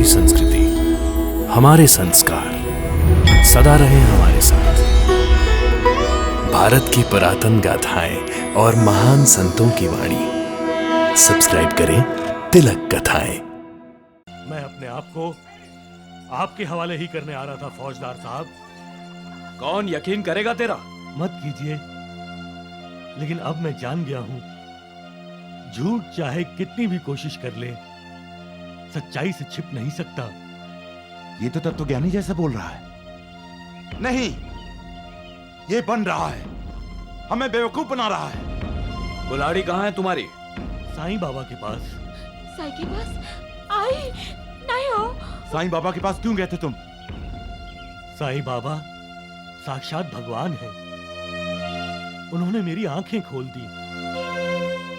हमारी संस्कृति, हमारे संस्कार सदा रहे हमारे साथ। भारत की पुरातन गाथाएं और महान संतों की वाणी। सब्सक्राइब करें तिलक कथाएं। मैं अपने आप को आपके हवाले ही करने आ रहा था फौजदार साहब। कौन यकीन करेगा तेरा? मत कीजिए, लेकिन अब मैं जान गया हूं, झूठ चाहे कितनी भी कोशिश कर ले, सच्चाई से छिप नहीं सकता। ये तो तत्वज्ञानी जैसा बोल रहा है। नहीं, ये बन रहा है, हमें बेवकूफ बना रहा है। कुल्हाड़ी कहाँ है तुम्हारी? साईं बाबा के पास। साईं के पास? आई नहीं हो। साईं बाबा के पास क्यों गए थे तुम? साईं बाबा साक्षात भगवान हैं। उन्होंने मेरी आंखें खोल दी।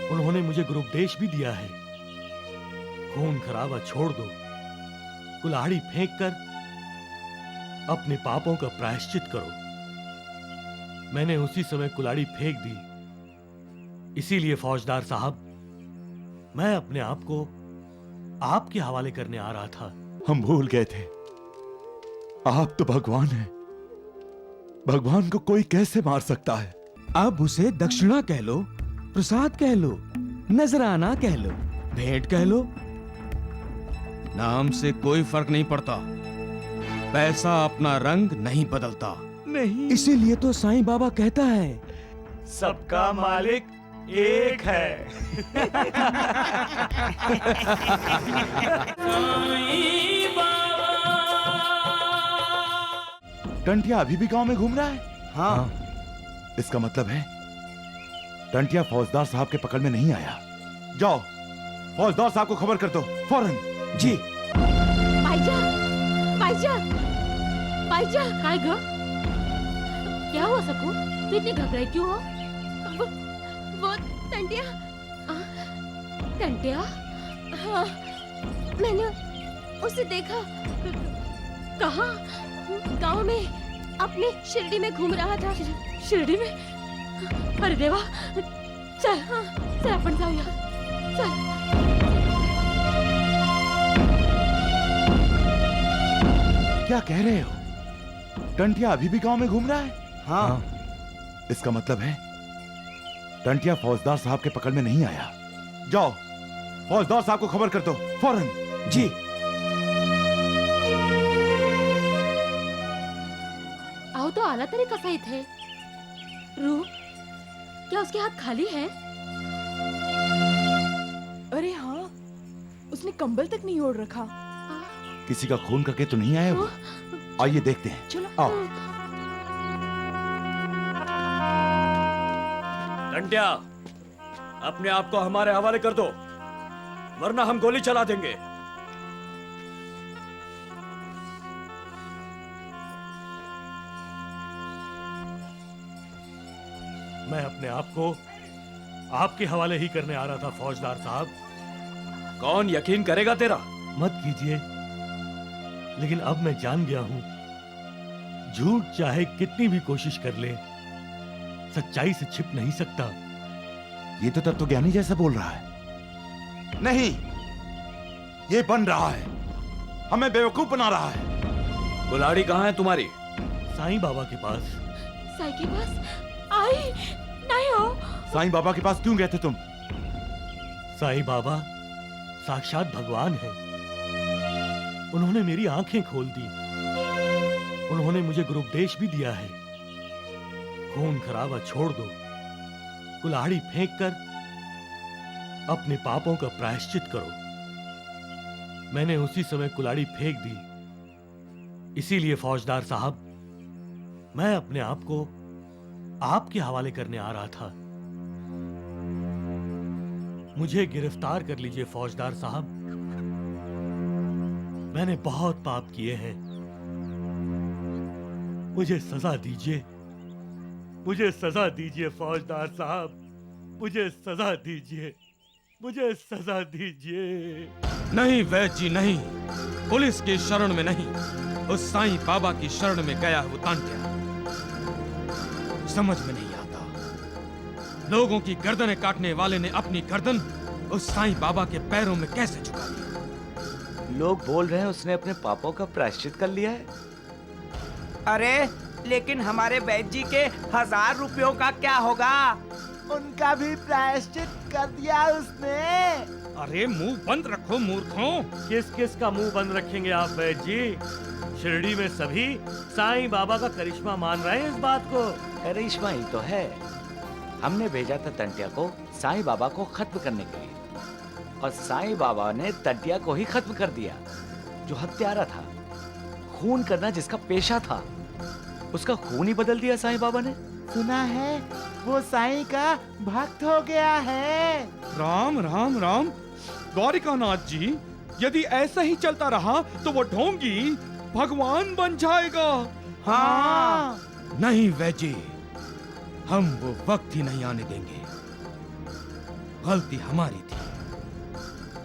उन्होंने मुझे गुरुपदेश भी दिया है। खून खराबा छोड़ दो, कुल्हाड़ी फेंक कर अपने पापों का प्रायश्चित करो। मैंने उसी समय कुल्हाड़ी फेंक दी। इसीलिए फौजदार साहब, मैं अपने आप को आपके हवाले करने आ रहा था। हम भूल गए थे, आप तो भगवान हैं। भगवान को कोई कैसे मार सकता है? अब उसे दक्षिणा कह लो, प्रसाद कह लो, नजराना कह लो, भेंट कह लो, नाम से कोई फर्क नहीं पड़ता। पैसा अपना रंग नहीं बदलता। नहीं, इसीलिए तो साईं बाबा कहता है, सबका मालिक एक है। टंटिया अभी भी गांव में घूम रहा है? हाँ, इसका मतलब है टंटिया फौजदार साहब के पकड़ में नहीं आया। जाओ, फौजदार साहब को खबर कर दो फौरन। जी। भाईजा, भाईजा, भाईजा, काय ग? क्या हुआ सकू? तू इतनी घबराई क्यों हो? वो टंटिया। टंटिया? हाँ, मैंने उसे देखा। कहाँ? गांव में, अपने शिरडी में घूम रहा था। शिरडी में? अरे देवा, चल, चल अपन जाऊया, चल। क्या कह रहे हो? टंटिया अभी भी गांव में घूम रहा है? हाँ, इसका मतलब है टंटिया फौजदार साहब के पकड़ में नहीं आया। जाओ, फौजदार साहब को खबर कर दो फौरन। जी। आओ तो आला तरी कसा इथे? रू, क्या उसके हाथ खाली हैं? अरे हाँ, उसने कंबल तक नहीं ओढ़ रखा। किसी का खून करके तो नहीं आया वो? आइए देखते हैं। चलो। आओ। टंटिया, अपने आप को हमारे हवाले कर दो, वरना हम गोली चला देंगे। मैं अपने आप को आपके हवाले ही करने आ रहा था फौजदार साहब। कौन यकीन करेगा तेरा? मत कीजिए, लेकिन अब मैं जान गया हूं, झूठ चाहे कितनी भी कोशिश कर ले, सच्चाई से छिप नहीं सकता। ये तो तत्वज्ञानी जैसा बोल रहा है। नहीं, ये बन रहा है, हमें बेवकूफ बना रहा है। कुल्हाड़ी कहाँ है तुम्हारी? साईं बाबा के पास। साईं के पास? आई नहीं हो। साईं बाबा के पास क्यों गए थे तुम? साईं बाबा साक्षात भगवान हैं। उन्होंने मेरी आंखें खोल दी। उन्होंने मुझे गुरुपदेश भी दिया है। खून खराबा छोड़ दो, कुल्हाड़ी फेंक कर अपने पापों का प्रायश्चित करो। मैंने उसी समय कुल्हाड़ी फेंक दी। इसीलिए फौजदार साहब, मैं अपने आप को आपके हवाले करने आ रहा था। मुझे गिरफ्तार कर लीजिए फौजदार साहब। मैंने बहुत पाप किए हैं। मुझे सजा दीजिए, मुझे सजा दीजिए फौजदार साहब, मुझे सजा दीजिए, मुझे सजा दीजिए। नहीं वैद्य जी, नहीं, पुलिस की शरण में नहीं, उस साईं बाबा की शरण में गया वो तांटिया। समझ में नहीं आता, लोगों की गर्दनें काटने वाले ने अपनी गर्दन उस साईं बाबा के पैरों में कैसे झुका दी? लोग बोल रहे हैं उसने अपने पापों का प्रायश्चित कर लिया है। अरे लेकिन हमारे वैद्य जी के 1000 रुपयों का क्या होगा? उनका भी प्रायश्चित कर दिया उसने। अरे मुंह बंद रखो मूर्खों। किस किस का मुंह बंद रखेंगे आप वैद्य जी? शिरडी में सभी साईं बाबा का करिश्मा मान रहे हैं इस बात को। करिश्मा ही तो है। हमने भेजा था टंटिया को साईं बाबा को खत्म करने के लिए, और साईं बाबा ने टंटिया को ही खत्म कर दिया, जो हत्यारा था। खून करना जिसका पेशा था, उसका खून ही बदल दिया साईं बाबा ने। सुना है वो साईं का भक्त हो गया है। राम राम राम। द्वारिकानाथ जी, यदि ऐसा ही चलता रहा तो वो ढोंगी भगवान बन जाएगा। हाँ। नहीं वैजी, हम वो वक्त ही नहीं आने देंगे। गलती हमारी थी,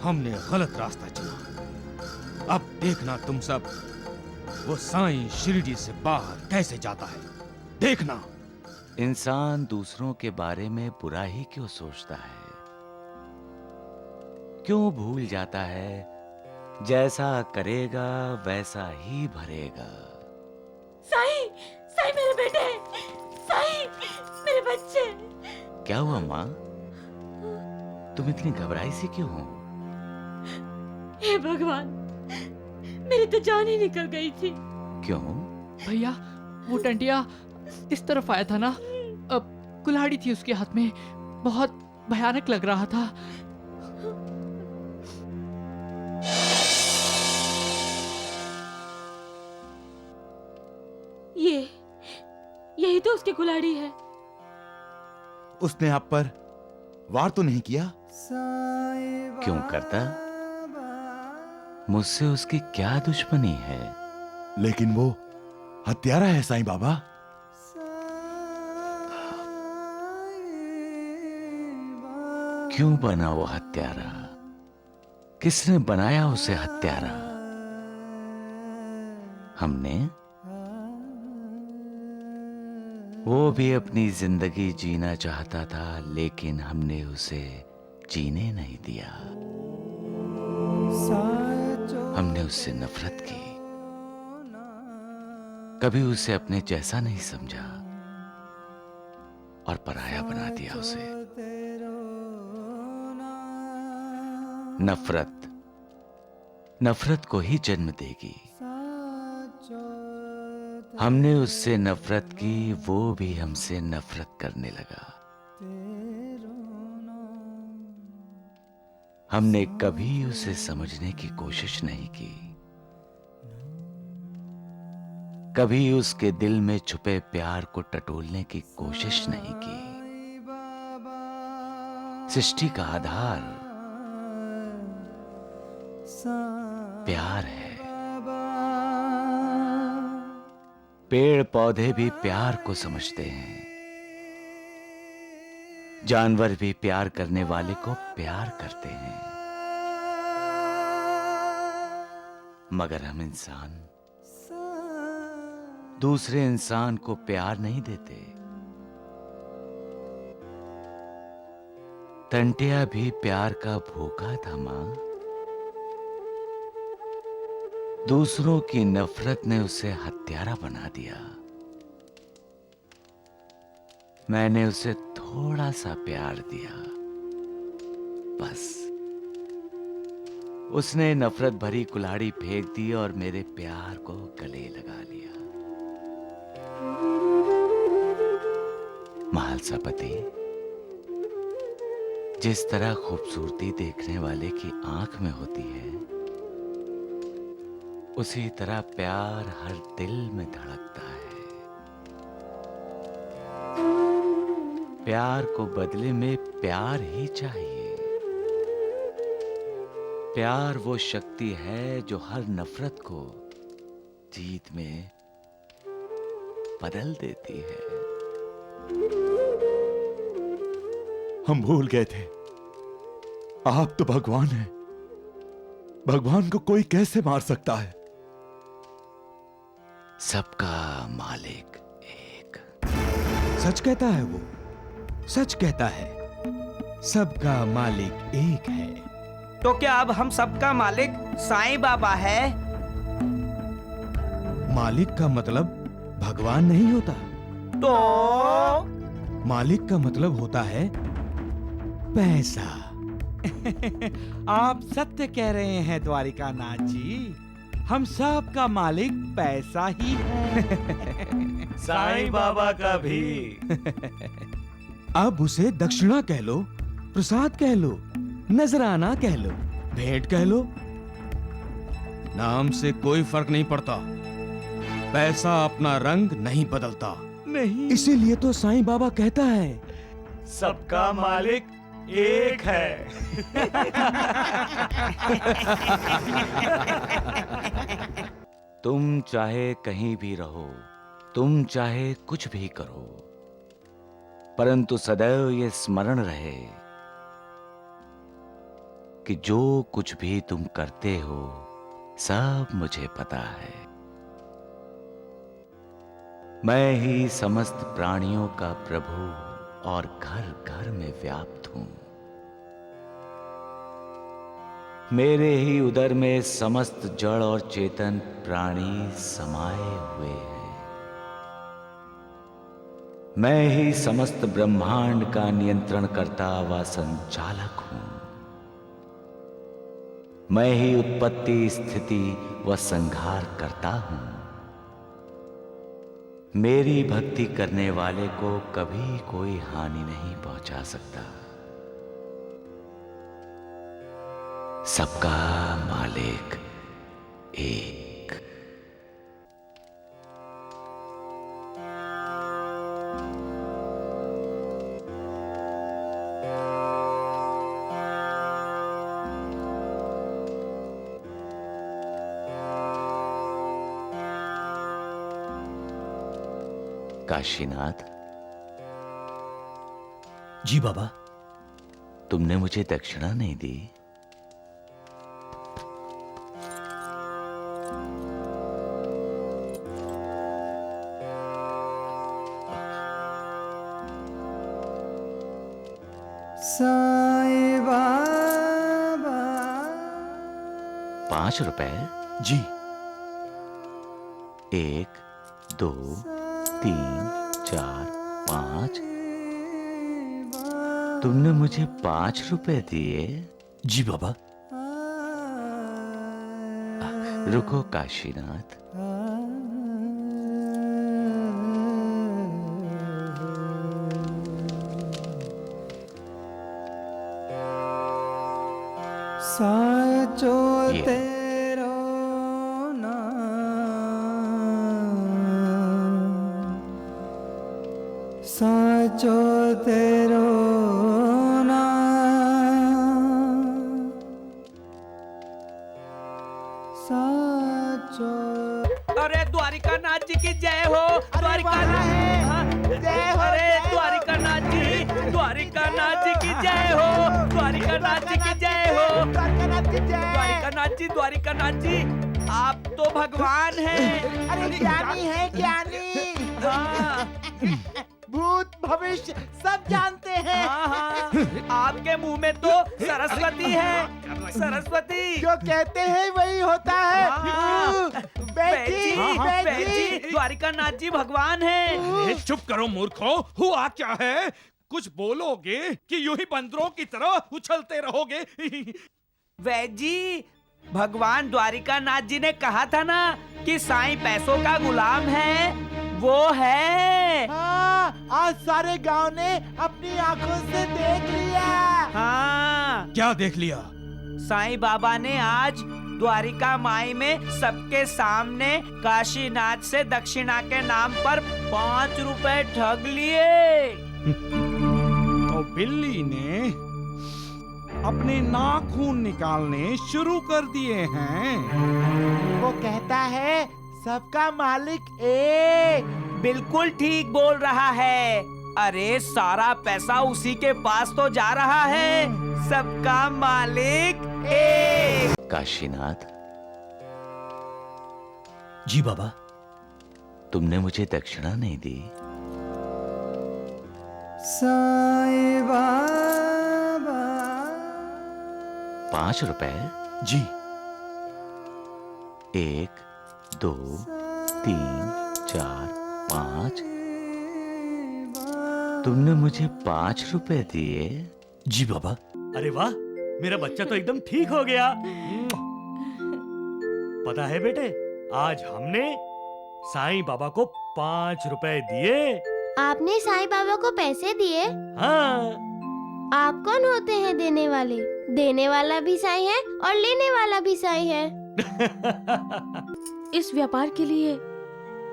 हमने गलत रास्ता चुना। अब देखना तुम सब, वो साईं शिरडी से बाहर कैसे जाता है, देखना। इंसान दूसरों के बारे में बुरा ही क्यों सोचता है? क्यों भूल जाता है जैसा करेगा वैसा ही भरेगा। साईं, साईं मेरे बेटे, साईं मेरे बच्चे। क्या हुआ माँ? तुम इतनी घबराई सी क्यों हो? हे भगवान, मेरी तो जान ही निकल गई थी। क्यों? भैया वो टंटिया इस तरफ आया था ना, अब कुल्हाड़ी थी उसके हाथ में, बहुत भयानक लग रहा था। यही तो उसकी कुल्हाड़ी है। उसने आप पर वार तो नहीं किया? क्यों करता? मुझसे उसकी क्या दुश्मनी है? लेकिन वो हत्यारा है साईं बाबा। क्यों बना वो हत्यारा? किसने बनाया उसे हत्यारा? हमने? वो भी अपनी जिंदगी जीना चाहता था, लेकिन हमने उसे जीने नहीं दिया। हमने उससे नफरत की, कभी उसे अपने जैसा नहीं समझा और पराया बना दिया उसे। नफरत नफरत को ही जन्म देगी। हमने उससे नफरत की, वो भी हमसे नफरत करने लगा। हमने कभी उसे समझने की कोशिश नहीं की, कभी उसके दिल में छुपे प्यार को टटोलने की कोशिश नहीं की। सृष्टि का आधार प्यार है। पेड़ पौधे भी प्यार को समझते हैं, जानवर भी प्यार करने वाले को प्यार करते हैं, मगर हम इंसान दूसरे इंसान को प्यार नहीं देते। टंटिया भी प्यार का भूखा था मां। दूसरों की नफरत ने उसे हत्यारा बना दिया। मैंने उसे थोड़ा सा प्यार दिया, बस उसने नफरत भरी कुल्हाड़ी फेंक दी और मेरे प्यार को गले लगा लिया। महालसापति, जिस तरह खूबसूरती देखने वाले की आंख में होती है, उसी तरह प्यार हर दिल में धड़कता है। प्यार को बदले में प्यार ही चाहिए। प्यार वो शक्ति है जो हर नफरत को जीत में बदल देती है। हम भूल गए थे, आप तो भगवान हैं। भगवान को कोई कैसे मार सकता है? सबका मालिक एक। सच कहता है वो, सच कहता है, सबका मालिक एक है। तो क्या अब हम सबका मालिक साईं बाबा है? मालिक का मतलब भगवान नहीं होता। तो मालिक का मतलब होता है पैसा। आप सत्य कह रहे हैं द्वारिका नाथ जी, हम सब का मालिक पैसा ही है। साईं बाबा का भी। अब उसे दक्षिणा कह लो, प्रसाद कह लो, नजराना कह लो, भेंट कह लो, नाम से कोई फर्क नहीं पड़ता। पैसा अपना रंग नहीं बदलता। नहीं, इसीलिए तो साईं बाबा कहता है सबका मालिक एक है। तुम चाहे कहीं भी रहो, तुम चाहे कुछ भी करो, परंतु सदैव ये स्मरण रहे कि जो कुछ भी तुम करते हो सब मुझे पता है। मैं ही समस्त प्राणियों का प्रभु और घर घर में व्याप्त हूं। मेरे ही उदर में समस्त जड़ और चेतन प्राणी समाये हुए हैं। मैं ही समस्त ब्रह्मांड का नियंत्रण करता व संचालक हूं। मैं ही उत्पत्ति, स्थिति व संहार करता हूं। मेरी भक्ति करने वाले को कभी कोई हानि नहीं पहुंचा सकता। सबका मालिक एक। काशीनाथ, जी बाबा। तुमने मुझे दक्षिणा नहीं दी। साईं बाबा। 5 रुपए? जी। 1, 2, 3, 4, 5। तुमने मुझे 5 रुपए दिए? जी बाबा। रुको काशीनाथ। साचो ये। तेरो साचो तेरो साचो। अरे द्वारिका नाथ जी की जय हो। द्वारिका नाथ, अरे द्वारिका नाथ जी, द्वारिका नाथ जी की जय हो। द्वारिका नाथ जी की जय हो। द्वारिका नाथ जी, द्वारिका नाथ जी, आप तो भगवान हैं। अरे ज्ञानी है, ज्ञानी। हाँ भूत भविष्य सब जानते हैं। हाँ, आपके मुंह में तो सरस्वती है। सरस्वती जो कहते हैं वही होता है। हाँ। बेटी, बेटी, द्वारिका नाथ जी भगवान हैं। चुप करो मूर्खो, हुआ क्या है? कुछ बोलोगे कि यूं ही बंदरों की तरह उछलते रहोगे? वैद जी, भगवान द्वारिका नाथ जी ने कहा था ना कि साईं पैसों का गुलाम है। वो है। हाँ, आज सारे गांव ने अपनी आंखों से देख लिया। हाँ, क्या देख लिया? साईं बाबा ने आज द्वारिका माई में सबके सामने काशीनाथ से दक्षिणा के नाम पर 5 रुपए ठग लिए। तो बिल्ली ने अपने नाखून निकालने शुरू कर दिए हैं। वो कहता है सबका मालिक एक। बिल्कुल ठीक बोल रहा है। अरे सारा पैसा उसी के पास तो जा रहा है। सबका मालिक एक। काशीनाथ, जी बाबा। तुमने मुझे दक्षिणा नहीं दी। साईं बाबा। 5 रुपए? जी। 1 2 3 4 5। तुमने मुझे 5 रुपए दिए? जी बाबा। अरे वाह, मेरा बच्चा तो एकदम ठीक हो गया। पता है बेटे, आज हमने साईं बाबा को 5 रुपए दिए। आपने साईं बाबा को पैसे दिए? हाँ। आप कौन होते हैं देने वाले? देने वाला भी साईं है और लेने वाला भी साईं है। इस व्यापार के लिए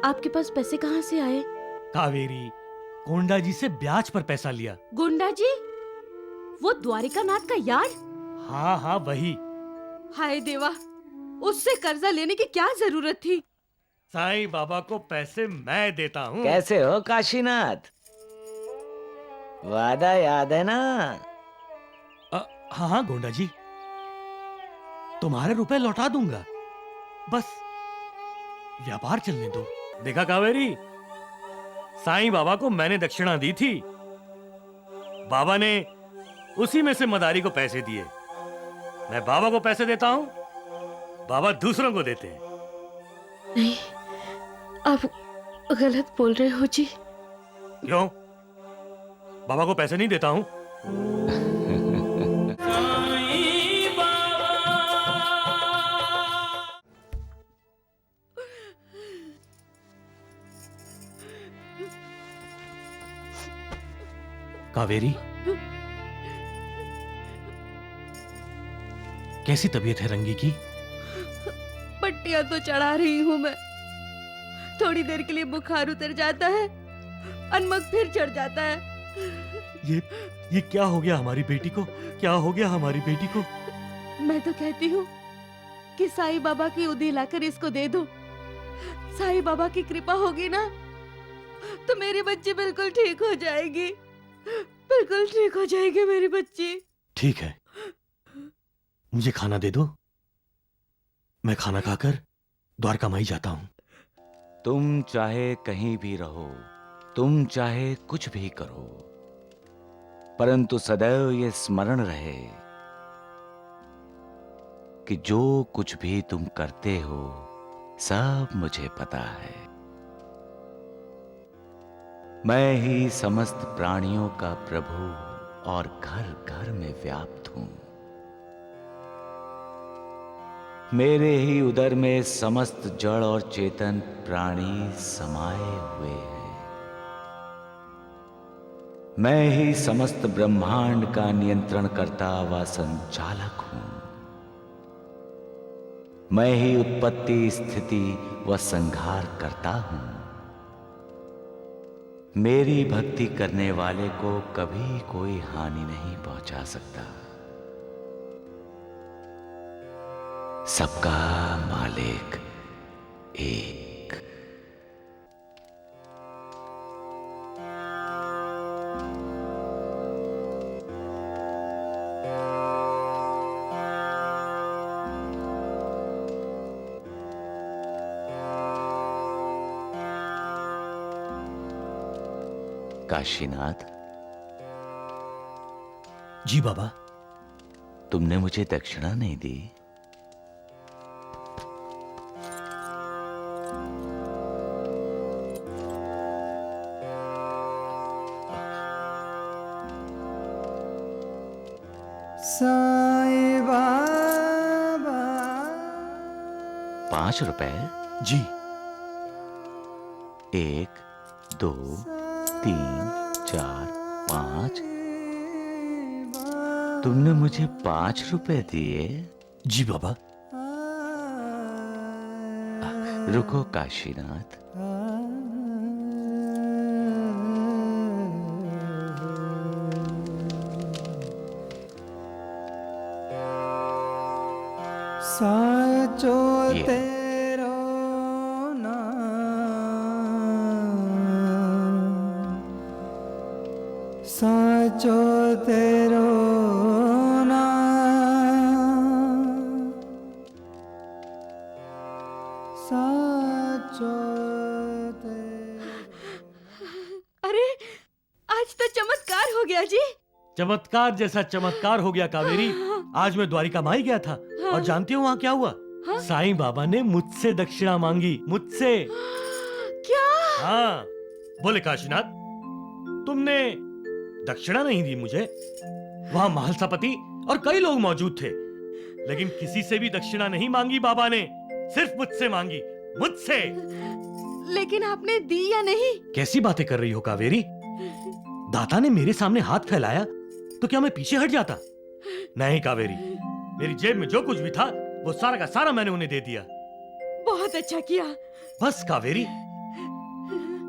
आपके पास पैसे कहाँ से आए? कावेरी, गोंडा जी से ब्याज पर पैसा लिया। गुंडा जी, वो द्वारिकानाथ का यार? हाँ हाँ वही। हाय देवा, उससे कर्जा लेने की क्या जरूरत थी? साईं बाबा को पैसे मैं देता हूँ। कैसे हो काशीनाथ? वादा याद है ना? हाँ हाँ गोंडा जी, तुम्हारे रुपए लौटा दूंगा, बस व्यापार चलने दो। देखा कावेरी, साईं बाबा को मैंने दक्षिणा दी थी, बाबा ने उसी में से मदारी को पैसे दिए। मैं बाबा को पैसे देता हूँ, बाबा दूसरों को देते हैं। नहीं, आप गलत बोल रहे हो जी। क्यों? बाबा को पैसे नहीं देता हूँ? कावेरी, कैसी तबीयत है रंगी की? पट्टियां तो चढ़ा रही हूँ मैं। थोड़ी देर के लिए बुखार उतर जाता है, अनमक फिर चढ़ जाता है। ये क्या हो गया हमारी बेटी को? क्या हो गया हमारी बेटी को? मैं तो कहती हूँ कि साईं बाबा की उदी लाकर इसको दे दो। साईं बाबा की कृपा होगी ना, तो मेरी बच्ची बिल्कुल ठीक हो जाएगी। बिल्कुल ठीक हो जाएगी मेरी बच्ची। ठीक है, मुझे खाना दे दो, मैं खाना खाकर द्वारका माई जाता हूँ। तुम चाहे कहीं भी रहो, तुम चाहे कुछ भी करो, परंतु सदैव ये स्मरण रहे कि जो कुछ भी तुम करते हो सब मुझे पता है। मैं ही समस्त प्राणियों का प्रभु और घर घर में व्याप्त हूं। मेरे ही उदर में समस्त जड़ और चेतन प्राणी समाये हुए हैं। मैं ही समस्त ब्रह्मांड का नियंत्रण करता व संचालक हूं। मैं ही उत्पत्ति, स्थिति व संहार करता हूं। मेरी भक्ति करने वाले को कभी कोई हानि नहीं पहुंचा सकता। सबका मालिक एक। काशीनाथ, जी बाबा। तुमने मुझे दक्षिणा नहीं दी। साईं बाबा। 5 रुपए? जी। 1 2 3 4 5। तुमने मुझे 5 रुपए दिए? जी बाबा। रुको काशीनाथ। साचो तेरो साचो तेरो साचो अरे, आज तो चमत्कार हो गया जी। चमत्कार जैसा चमत्कार हो गया कावेरी। आज मैं द्वारिका माई गया था और जानती हो वहाँ क्या हुआ? साईं बाबा ने मुझसे दक्षिणा मांगी, मुझसे। क्या? हाँ, बोले काशीनाथ तुमने दक्षिणा नहीं दी मुझे। वहाँ महलसापति और कई लोग मौजूद थे, लेकिन किसी से भी दक्षिणा नहीं मांगी बाबा ने, सिर्फ मुझसे मांगी, मुझसे। लेकिन आपने दी या नहीं? कैसी बातें कर रही हो कावेरी? दाता ने मेरे सामने हाथ फैलाया तो क्या मैं पीछे हट जाता? नहीं कावेरी, मेरी जेब में जो कुछ भी था वो सारा का सारा मैंने उन्हें दे दिया। बहुत अच्छा किया। बस कावेरी,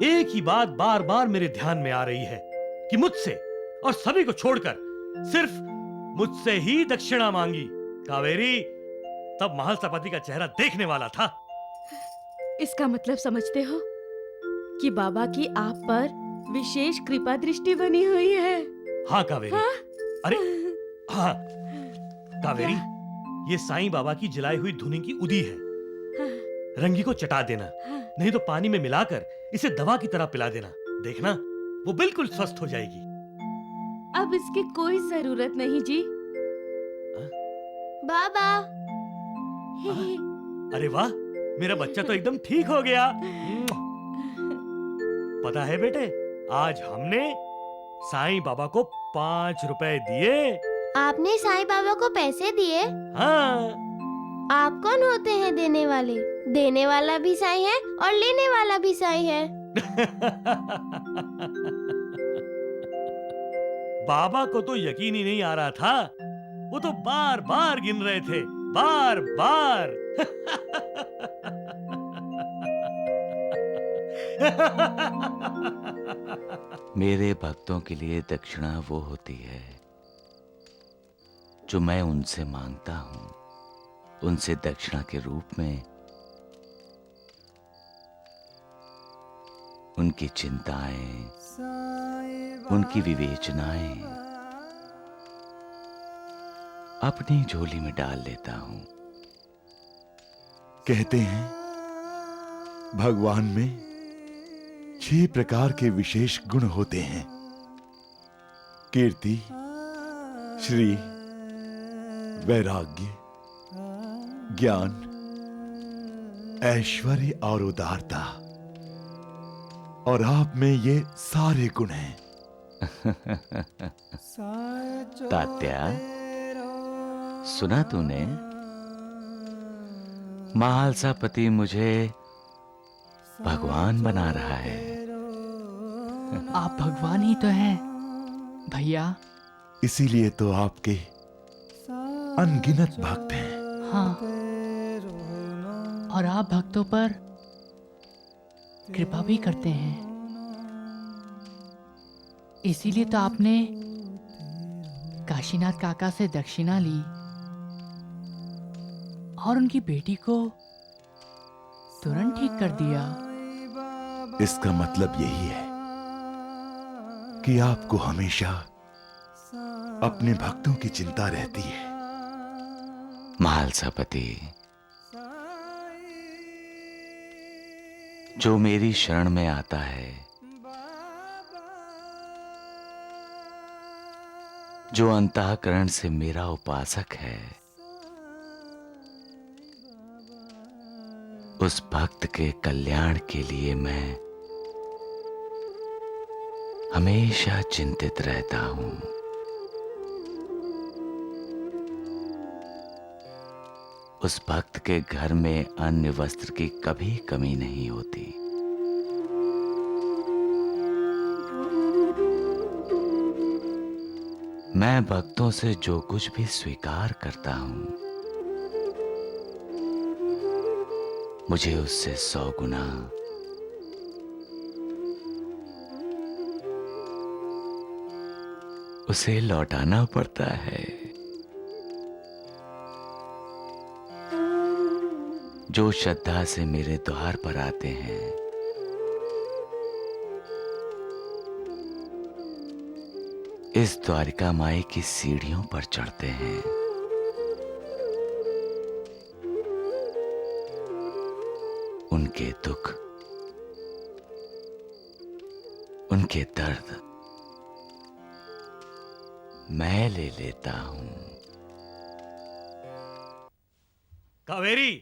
एक ही बात बार बार मेरे ध्यान में आ रही है कि मुझसे और सभी को छोड़कर सिर्फ मुझसे ही दक्षिणा मांगी। कावेरी, तब महलसापति का चेहरा देखने वाला था। इसका मतलब समझते हो कि बाबा की आप पर विशेष कृपा दृष्टि बनी हुई है। हाँ कावेरी। हाँ? अरे हाँ कावेरी, ये साईं बाबा की जलाई हुई धुनी की उदी है। हाँ। रंगी को चटा देना, हाँ। नहीं तो पानी में मिलाकर इसे दवा की तरह पिला देना। देखना वो बिल्कुल स्वस्थ हो जाएगी। अब इसकी कोई जरूरत नहीं जी। बाबा। अरे वाह, मेरा बच्चा तो एकदम ठीक हो गया। पता है बेटे, आज हमने साईं बाबा को 5 रुपए दिए। आपने साईं बाबा को पैसे दिए? हाँ। आप कौन होते हैं देने वाले? देने वाला भी साईं है और लेने वाला भी साईं है। बाबा को तो यकीन ही नहीं आ रहा था, वो तो बार बार गिन रहे थे, बार बार। मेरे भक्तों के लिए दक्षिणा वो होती है जो मैं उनसे मांगता हूं। उनसे दक्षिणा के रूप में उनकी चिंताएं, उनकी विवेचनाएं अपनी झोली में डाल लेता हूं। कहते हैं भगवान में 6 प्रकार के विशेष गुण होते हैं: कीर्ति, श्री, वैराग्य, ज्ञान, ऐश्वर्य और उदारता। और आप में ये सारे गुण हैं। तात्या, सुना तूने? महलसापति मुझे भगवान बना रहा है। आप भगवान ही तो हैं भैया। इसीलिए तो आपके अनगिनत भक्त हैं। हाँ, और आप भक्तों पर कृपा भी करते हैं। इसीलिए तो आपने काशीनाथ काका से दक्षिणा ली और उनकी बेटी को तुरंत ठीक कर दिया। इसका मतलब यही है कि आपको हमेशा अपने भक्तों की चिंता रहती है। महलसापति, जो मेरी शरण में आता है, जो अंतःकरण से मेरा उपासक है, उस भक्त के कल्याण के लिए मैं हमेशा चिंतित रहता हूं। उस भक्त के घर में अन्न वस्त्र की कभी कमी नहीं होती। मैं भक्तों से जो कुछ भी स्वीकार करता हूं, मुझे उससे 100 गुना उसे लौटाना पड़ता है। जो श्रद्धा से मेरे द्वार पर आते हैं, इस द्वारिका माई की सीढ़ियों पर चढ़ते हैं, उनके दुख, उनके दर्द मैं ले लेता हूं। कावेरी,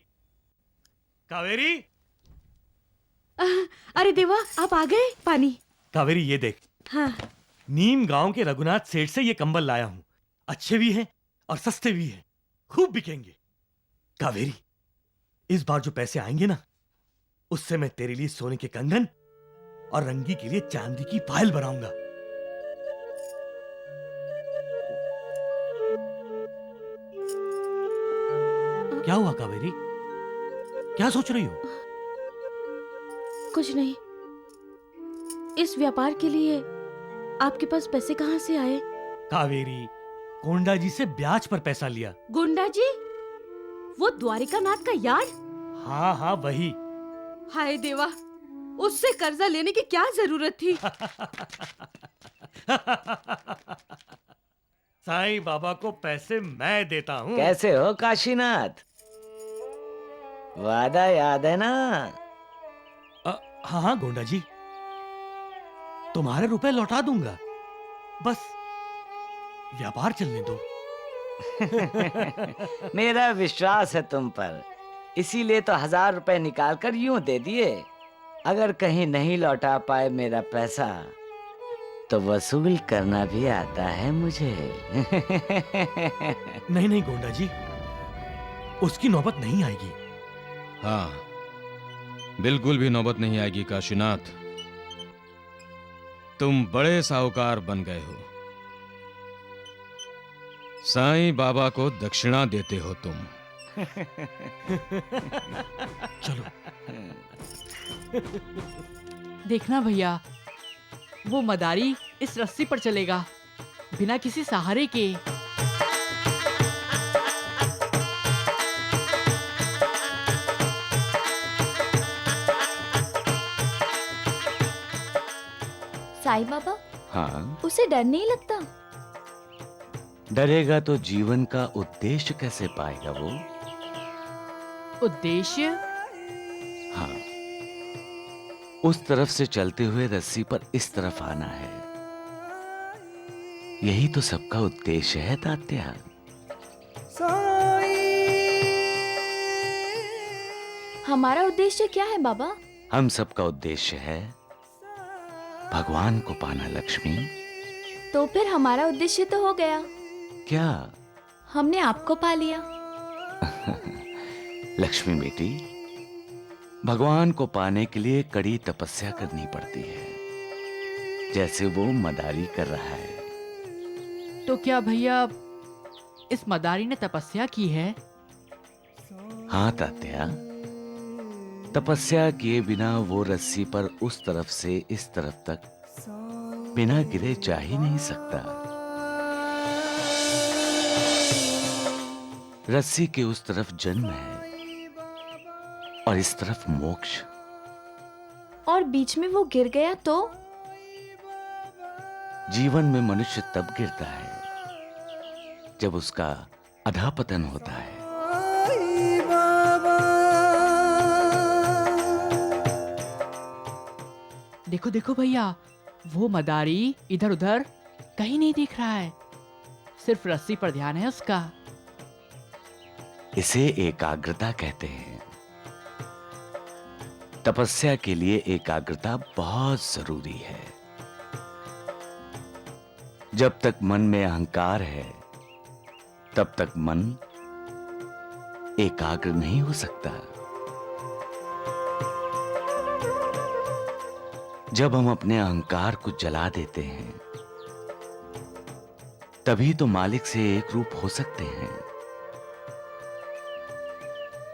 कावेरी, अरे देवा, आप आ गए। पानी। कावेरी ये देख। हाँ। नीम गांव के रघुनाथ सेठ से ये कंबल लाया हूं। अच्छे भी हैं और सस्ते भी हैं, खूब बिकेंगे। कावेरी, इस बार जो पैसे आएंगे ना, उससे मैं तेरे लिए सोने के कंगन और रंगी के लिए चांदी की पायल बनाऊंगा। क्या हुआ कावेरी? क्या सोच रही हो? कुछ नहीं। इस व्यापार के लिए आपके पास पैसे कहाँ से आए? कावेरी, गोंडा जी से ब्याज पर पैसा लिया। गुंडा जी? वो द्वारिकानाथ का यार? हाँ हाँ वही। हाय देवा, उससे कर्जा लेने की क्या जरूरत थी? साईं बाबा को पैसे मैं देता हूँ। कैसे हो काशीनाथ? वादा याद है ना? हाँ हाँ गोंडा जी, तुम्हारे रुपए लौटा दूंगा, बस व्यापार चलने दो। मेरा विश्वास है तुम पर, इसीलिए तो 1000 रुपए निकाल कर यूं दे दिए। अगर कहीं नहीं लौटा पाए मेरा पैसा, तो वसूल करना भी आता है मुझे। नहीं नहीं गोंडा जी, उसकी नौबत नहीं आएगी। हाँ, बिल्कुल भी नौबत नहीं आएगी काशीनाथ। तुम बड़े साहूकार बन गए हो। साईं बाबा को दक्षिणा देते हो तुम। चलो। देखना भैया, वो मदारी इस रस्सी पर चलेगा, बिना किसी सहारे के। साईं बाबा, हाँ, उसे डर नहीं लगता? डरेगा तो जीवन का उद्देश्य कैसे पाएगा वो? उद्देश्य? हाँ, उस तरफ से चलते हुए रस्सी पर इस तरफ आना है। यही तो सबका उद्देश्य है तात्या। हमारा उद्देश्य क्या है बाबा? हम सबका उद्देश्य है भगवान को पाना लक्ष्मी। तो फिर हमारा उद्देश्य तो हो गया। क्या? हमने आपको पा लिया। लक्ष्मी बेटी, भगवान को पाने के लिए कड़ी तपस्या करनी पड़ती है, जैसे वो मदारी कर रहा है। तो क्या भैया इस मदारी ने तपस्या की है? हाँ तात्या, तपस्या किए बिना वो रस्सी पर उस तरफ से इस तरफ तक बिना गिरे जा ही नहीं सकता। रस्सी के उस तरफ जन्म है और इस तरफ मोक्ष। और बीच में वो गिर गया तो? जीवन में मनुष्य तब गिरता है जब उसका अधःपतन होता है। देखो देखो भैया, वो मदारी इधर उधर कहीं नहीं दिख रहा है, सिर्फ रस्सी पर ध्यान है उसका। इसे एकाग्रता कहते हैं। तपस्या के लिए एकाग्रता बहुत जरूरी है। जब तक मन में अहंकार है, तब तक मन एकाग्र नहीं हो सकता। जब हम अपने अहंकार को जला देते हैं, तभी तो मालिक से एक रूप हो सकते हैं।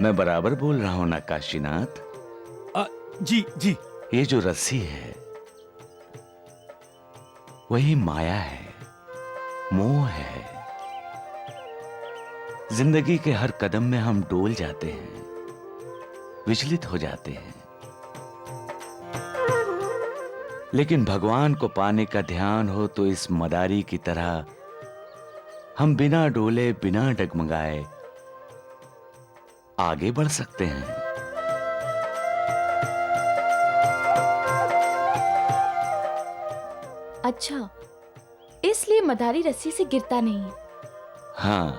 मैं बराबर बोल रहा हूं ना काशीनाथ? जी जी। ये जो रस्सी है वही माया है, मोह है। जिंदगी के हर कदम में हम डोल जाते हैं, विचलित हो जाते हैं। लेकिन भगवान को पाने का ध्यान हो तो इस मदारी की तरह हम बिना डोले, बिना डगमगाए आगे बढ़ सकते हैं। अच्छा, इसलिए मदारी रस्सी से गिरता नहीं। हाँ।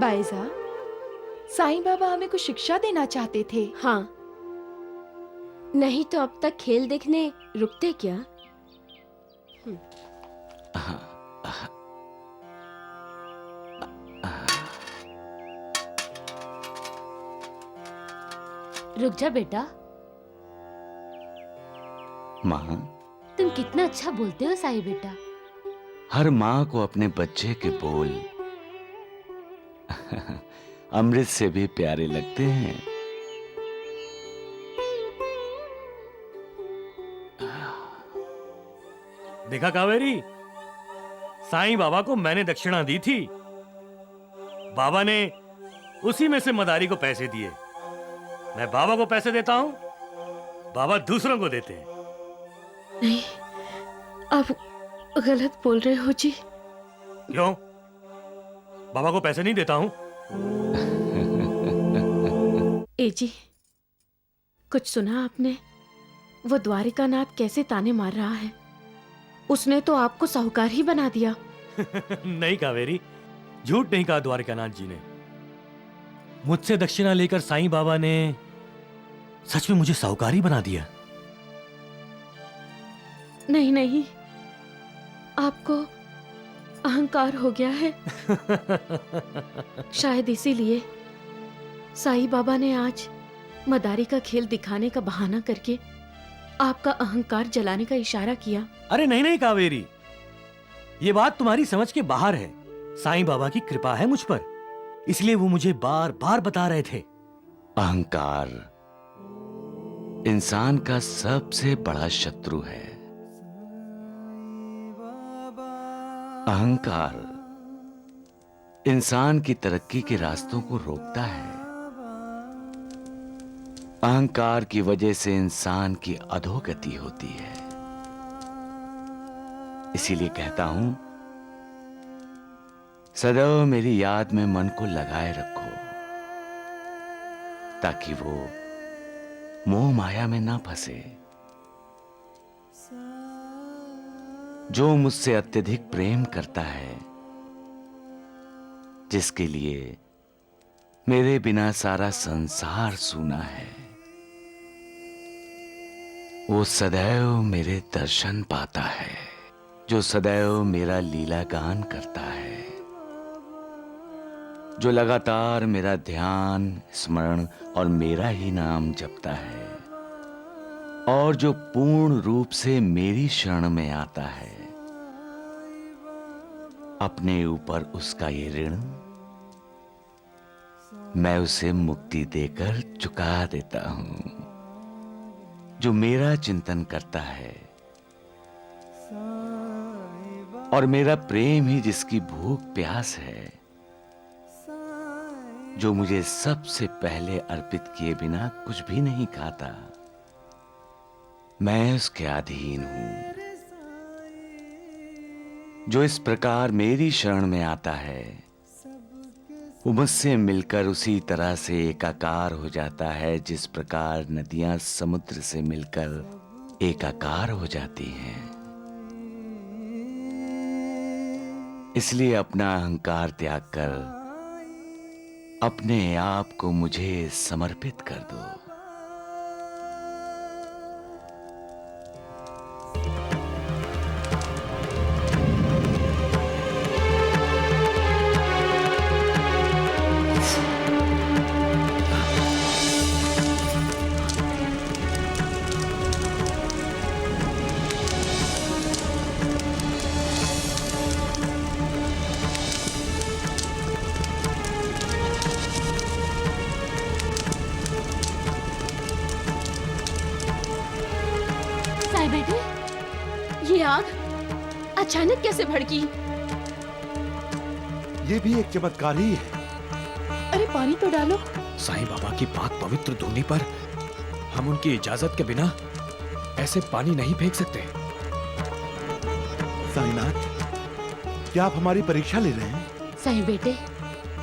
बाइजा, साईं बाबा हमें कुछ शिक्षा देना चाहते थे। हाँ, नहीं तो अब तक खेल देखने रुकते क्या? रुक जा बेटा। माँ, तुम कितना अच्छा बोलते हो साईं बेटा। हर माँ को अपने बच्चे के बोल अमृत से भी प्यारे लगते हैं। देखा कावेरी, साईं बाबा को मैंने दक्षिणा दी थी। बाबा ने उसी में से मदारी को पैसे दिए। मैं बाबा को पैसे देता हूँ, बाबा दूसरों को देते हैं। नहीं, आप गलत बोल रहे हो जी। क्यों? बाबा को पैसे नहीं देता हूँ? ए जी, कुछ सुना आपने? वो द्वारिकानाथ कैसे ताने मार रहा है। उसने तो आपको साहूकार ही बना दिया। नहीं कावेरी, झूठ नहीं कहा द्वारिकानाथ जी ने। मुझसे दक्षिणा लेकर साईं बाबा ने सच में मुझे साहूकार ही बना दिया। नहीं नहीं, आपको अहंकार हो गया है। शायद इसीलिए साईं बाबा ने आज मदारी का खेल दिखाने का बहाना करके आपका अहंकार जलाने का इशारा किया। अरे नहीं नहीं कावेरी, ये बात तुम्हारी समझ के बाहर है। साईं बाबा की कृपा है मुझ पर, इसलिए वो मुझे बार बार बता रहे थे। अहंकार इंसान का सबसे बड़ा शत्रु है। अहंकार इंसान की तरक्की के रास्तों को रोकता है। अहंकार की वजह से इंसान की अधोगति होती है। इसीलिए कहता हूं, सदैव मेरी याद में मन को लगाए रखो, ताकि वो मोह माया में ना फंसे। जो मुझसे अत्यधिक प्रेम करता है, जिसके लिए मेरे बिना सारा संसार सूना है, वो सदैव मेरे दर्शन पाता है। जो सदैव मेरा लीला गान करता है, जो लगातार मेरा ध्यान स्मरण और मेरा ही नाम जपता है, और जो पूर्ण रूप से मेरी शरण में आता है, अपने ऊपर उसका ये ऋण मैं उसे मुक्ति देकर चुका देता हूं। जो मेरा चिंतन करता है और मेरा प्रेम ही जिसकी भूख प्यास है, जो मुझे सबसे पहले अर्पित किए बिना कुछ भी नहीं खाता, मैं उसके अधीन हूं। जो इस प्रकार मेरी शरण में आता है, वो मुझसे मिलकर उसी तरह से एकाकार हो जाता है जिस प्रकार नदियां समुद्र से मिलकर एकाकार हो जाती हैं। इसलिए अपना अहंकार त्याग कर अपने आप को मुझे समर्पित कर दो। साईं बेटे, ये आग अचानक कैसे भड़की? ये भी एक चमत्कार ही है। अरे पानी तो डालो। साईं बाबा की पाक पवित्र धुनी पर हम उनकी इजाजत के बिना ऐसे पानी नहीं फेंक सकते। साईनाथ, क्या आप हमारी परीक्षा ले रहे हैं? साईं बेटे,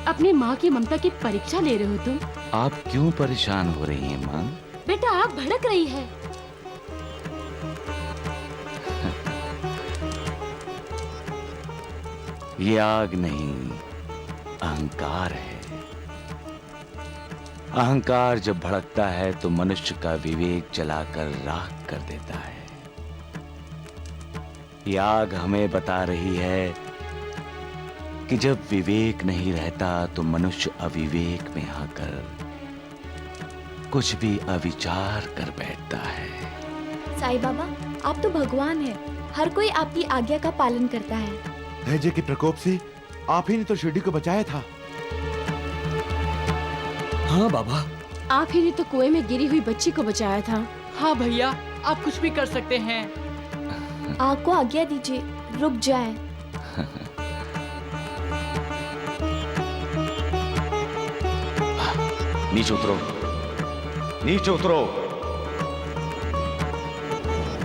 अपनी माँ की ममता की परीक्षा ले रहे हो तुम? आप क्यों परेशान हो रही हैं मां? बेटा, आग भड़क रही है। ये आग नहीं, अहंकार है। अहंकार जब भड़कता है तो मनुष्य का विवेक जलाकर राख कर देता है। ये आग हमें बता रही है कि जब विवेक नहीं रहता तो मनुष्य अविवेक में आकर कुछ भी अविचार कर बैठता है। साईं बाबा, आप तो भगवान हैं। हर कोई आपकी आज्ञा का पालन करता है। हैजे के प्रकोप से आप ही ने तो शिरडी को बचाया था। हाँ बाबा, आप ही ने तो कुएं में गिरी हुई बच्ची को बचाया था। हाँ भैया, आप कुछ भी कर सकते हैं। आग को आज्ञा दीजिए, रुक जाए। नीचे उतरो, नीचे उतरो।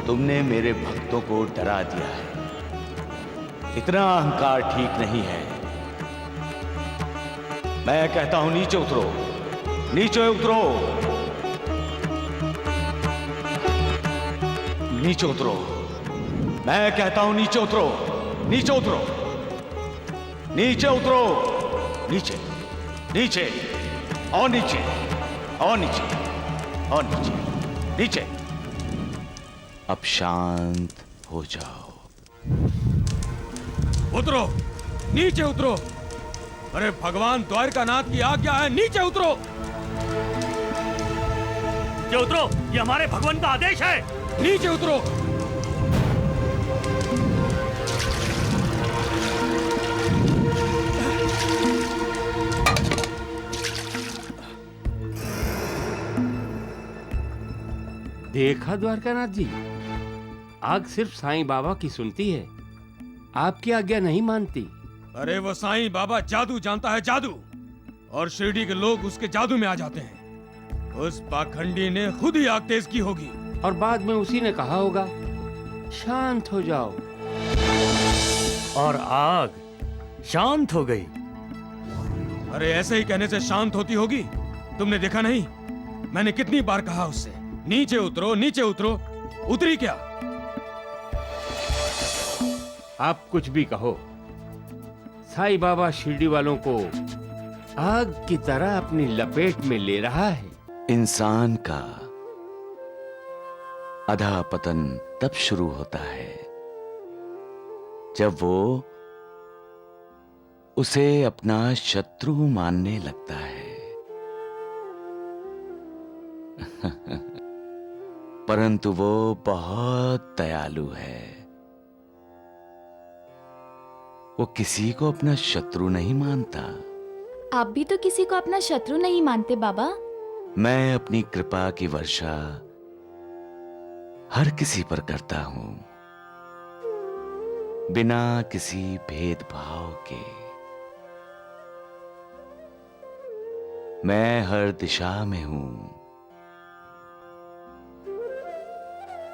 तुमने मेरे भक्तों को डरा दिया है। इतना अहंकार ठीक नहीं है। मैं कहता हूं नीचे उतरो, नीचे उतरो, नीचे उतरो। मैं कहता हूं नीचे उतरो, नीचे उतरो, नीचे उतरो, नीचे, नीचे और नीचे और नीचे और नीचे, नीचे। अब शांत हो जाओ। उतरो, नीचे उतरो। अरे भगवान द्वारकानाथ की आज्ञा है, नीचे उतरो। नीचे उतरो, ये हमारे भगवान का आदेश है। नीचे उतरो। देखा द्वारकानाथ जी, आग सिर्फ साईं बाबा की सुनती है, आपकी आज्ञा नहीं मानती। अरे वो साईं बाबा जादू जानता है, जादू। और शिरडी के लोग उसके जादू में आ जाते हैं। उस पाखंडी ने खुद ही आग तेज की होगी। और बाद में उसी ने कहा होगा शांत हो जाओ, और आग शांत हो गई। अरे ऐसे ही कहने से शांत होती होगी? तुमने देखा नहीं? मैंने कितनी बार कहा उससे, नीचे उतरो, नीचे उतरो। उतरी क्या? आप कुछ भी कहो, साईं बाबा शिरडी वालों को आग की तरह अपनी लपेट में ले रहा है। इंसान का अधा पतन तब शुरू होता है जब वो उसे अपना शत्रु मानने लगता है। परंतु वो बहुत दयालु है। वो किसी को अपना शत्रु नहीं मानता। आप भी तो किसी को अपना शत्रु नहीं मानते बाबा। मैं अपनी कृपा की वर्षा हर किसी पर करता हूं, बिना किसी भेदभाव के। मैं हर दिशा में हूं,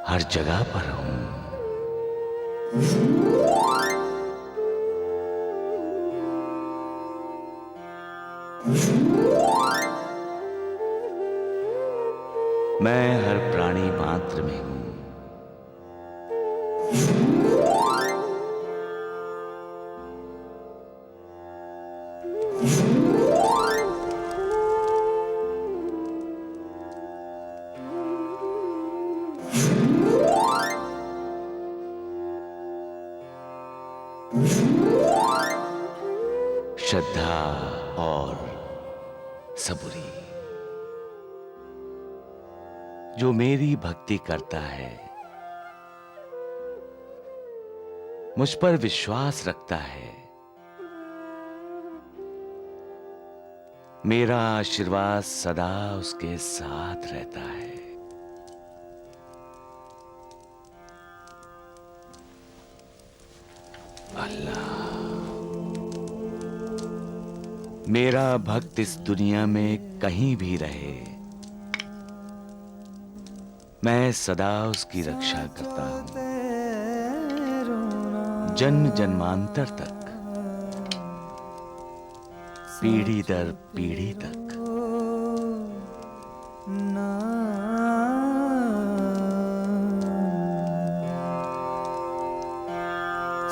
हर जगह पर हूं। मैं हर प्राणी मात्र में हूं। श्रद्धा और सबूरी, जो मेरी भक्ति करता है, मुझ पर विश्वास रखता है, मेरा आशीर्वाद सदा उसके साथ रहता है। अल्लाह, मेरा भक्त इस दुनिया में कहीं भी रहे, मैं सदा उसकी रक्षा करता हूं, जन्म जन्मांतर तक, पीढ़ी दर पीढ़ी तक।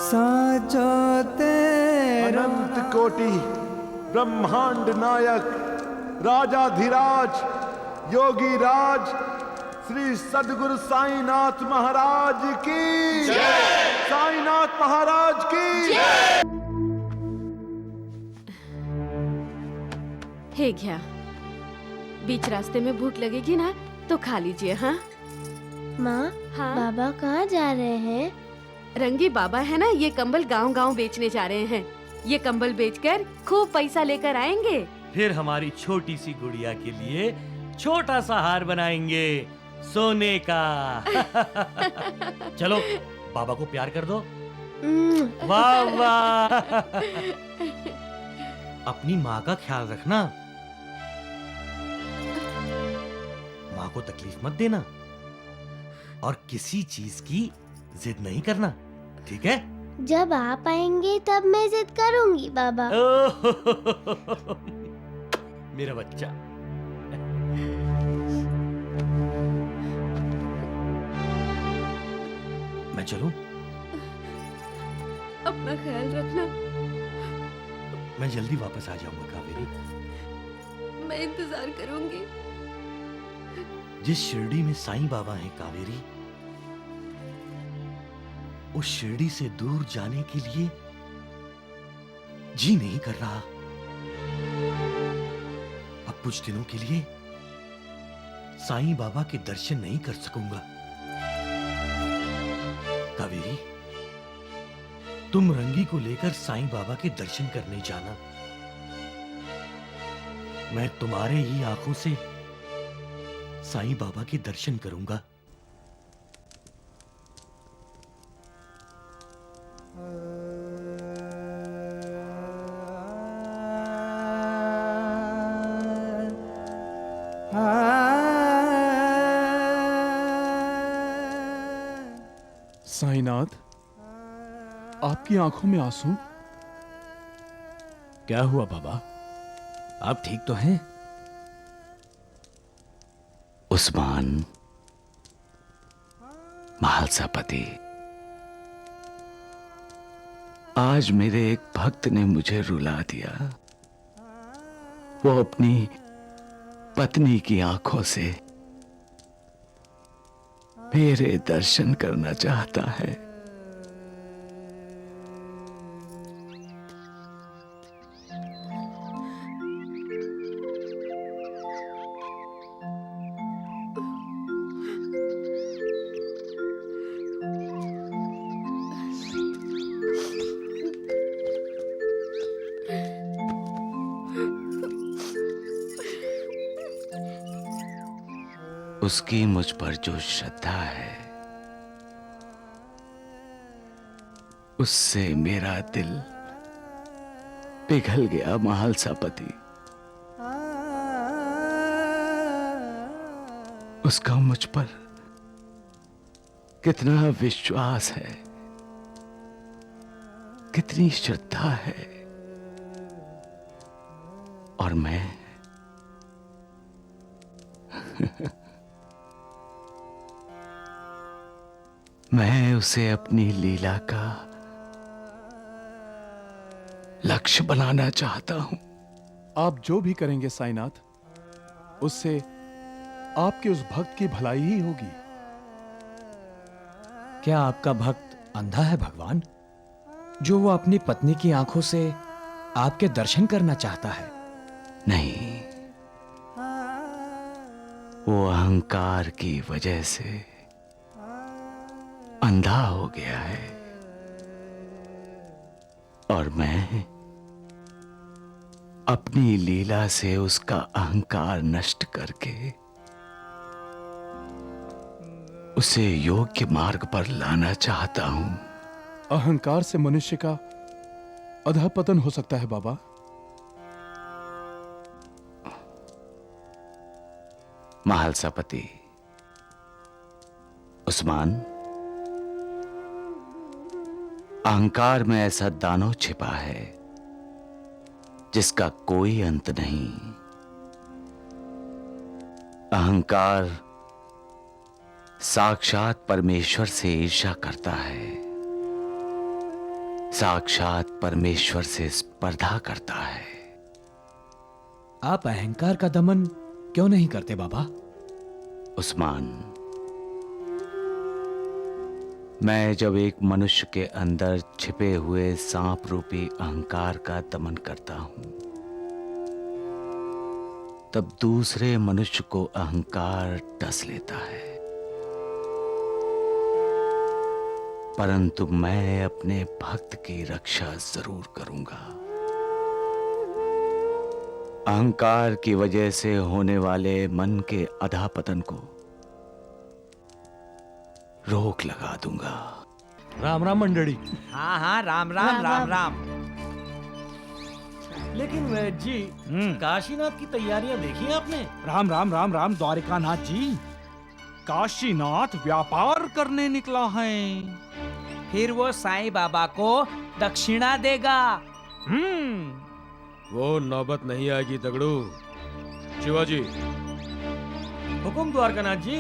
साचो तेरो अनंत कोटि ब्रह्मांड नायक राजाधिराज योगी राज श्री सद्गुरु साईनाथ महाराज की जय। साईनाथ महाराज की जय। हे घ्या, बीच रास्ते में भूख लगेगी ना तो खा लीजिए। हाँ माँ, हाँ बाबा कहाँ जा रहे हैं? रंगी बाबा है ना, ये कंबल गांव-गांव बेचने जा रहे हैं। ये कंबल बेचकर खूब पैसा लेकर आएंगे। फिर हमारी छोटी सी गुड़िया के लिए छोटा सा हार बनाएंगे सोने का। चलो बाबा को प्यार कर दो। वाह वाह। अपनी माँ का ख्याल रखना, माँ को तकलीफ मत देना और किसी चीज की जिद नहीं करना, ठीक है? जब आप आएंगे तब मैं जिद करूंगी बाबा। मेरा बच्चा। मैं चलूं? अपना ख्याल रखना। मैं जल्दी वापस आ जाऊंगा कावेरी। मैं इंतजार करूंगी। जिस शिरडी में साईं बाबा हैं कावेरी, उस शिरडी से दूर जाने के लिए जी नहीं कर रहा। अब कुछ दिनों के लिए साईं बाबा के दर्शन नहीं कर सकूंगा। कावेरी, तुम रंगी को लेकर साईं बाबा के दर्शन करने जाना। मैं तुम्हारे ही आंखों से साईं बाबा के दर्शन करूंगा। साईनाथ, आपकी आंखों में आंसू? क्या हुआ बाबा, आप ठीक तो हैं? उस्मान, महालसापति, आज मेरे एक भक्त ने मुझे रुला दिया। वो अपनी पत्नी की आंखों से मेरे दर्शन करना चाहता है। उसकी मुझ पर जो श्रद्धा है, उससे मेरा दिल पिघल गया महालसापति। उसका मुझ पर कितना विश्वास है, कितनी श्रद्धा है, और मैं मैं उसे अपनी लीला का लक्ष्य बनाना चाहता हूं। आप जो भी करेंगे साईनाथ, उससे आपके उस भक्त की भलाई ही होगी। क्या आपका भक्त अंधा है भगवान, जो वो अपनी पत्नी की आंखों से आपके दर्शन करना चाहता है? नहीं, वो अहंकार की वजह से अंधा हो गया है, और मैं अपनी लीला से उसका अहंकार नष्ट करके उसे योग्य मार्ग पर लाना चाहता हूं। अहंकार से मनुष्य का अधःपतन हो सकता है बाबा। महालसापति, उस्मान, अहंकार में ऐसा दानव छिपा है जिसका कोई अंत नहीं। अहंकार साक्षात परमेश्वर से ईर्ष्या करता है, साक्षात परमेश्वर से स्पर्धा करता है। आप अहंकार का दमन क्यों नहीं करते बाबा? उस्मान, मैं जब एक मनुष्य के अंदर छिपे हुए सांप रूपी अहंकार का दमन करता हूं, तब दूसरे मनुष्य को अहंकार डस लेता है। परंतु मैं अपने भक्त की रक्षा जरूर करूंगा। अहंकार की वजह से होने वाले मन के अधःपतन को रोक लगा दूंगा। राम राम मंडली। हाँ हाँ, राम राम राम राम। लेकिन वैद्य जी, काशीनाथ की तैयारियां देखी आपने? राम राम राम राम द्वारिकानाथ जी, काशीनाथ व्यापार करने निकला है। फिर वो साईं बाबा को दक्षिणा देगा। वो नौबत नहीं आएगी तगड़ू। शिवाजी, हुकुम द्वारकानाथ जी।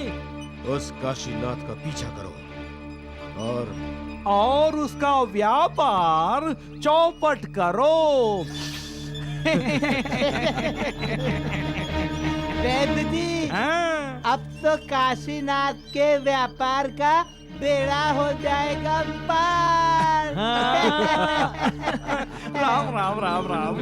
उस काशीनाथ का पीछा करो और उसका व्यापार चौपट करो। वैद्य जी, अब तो काशीनाथ के व्यापार का बेड़ा हो जाएगा पार। राम राम राम राम।